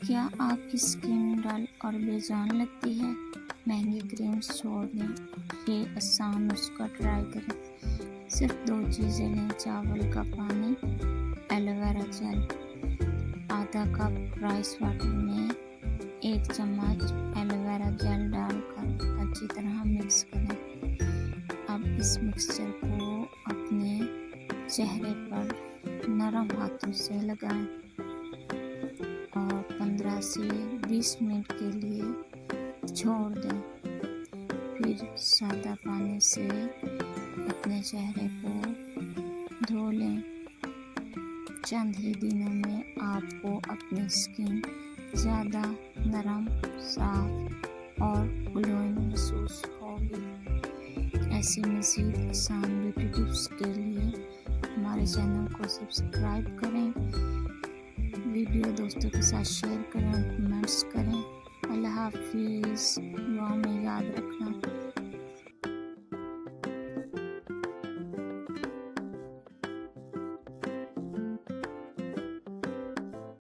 क्या आपकी skin dull और बेजान लगती है? महंगी क्रीम्स छोड़ दें, ये आसान नुस्खा ट्राई करें। सिर्फ 2 चीज़ें लें, चावल का पानी, एलोवेरा जेल। आधा कप राइस वाटर में 1 चम्मच एलोवेरा जेल डालकर अच्छी तरह मिक्स करें। अब इस मिक्सचर को अपने चेहरे पर नरम हाथों से लगाएं और 15 से 20 मिनट के लिए छोड़ दें। फिर सादा पानी से अपने चेहरे को धो लें। चंद ही दिनों में आपको अपनी स्किन ज़्यादा नरम, साफ और ग्लोइंग महसूस होगी। ऐसी मज़ीद आसान ब्यूटी टिप्स के लिए हमारे चैनल को सब्सक्राइब करें, वीडियो दोस्तों के साथ शेयर करें, कमेंट्स करें। अल्लाह हाफिज़। दुआ में याद रखना।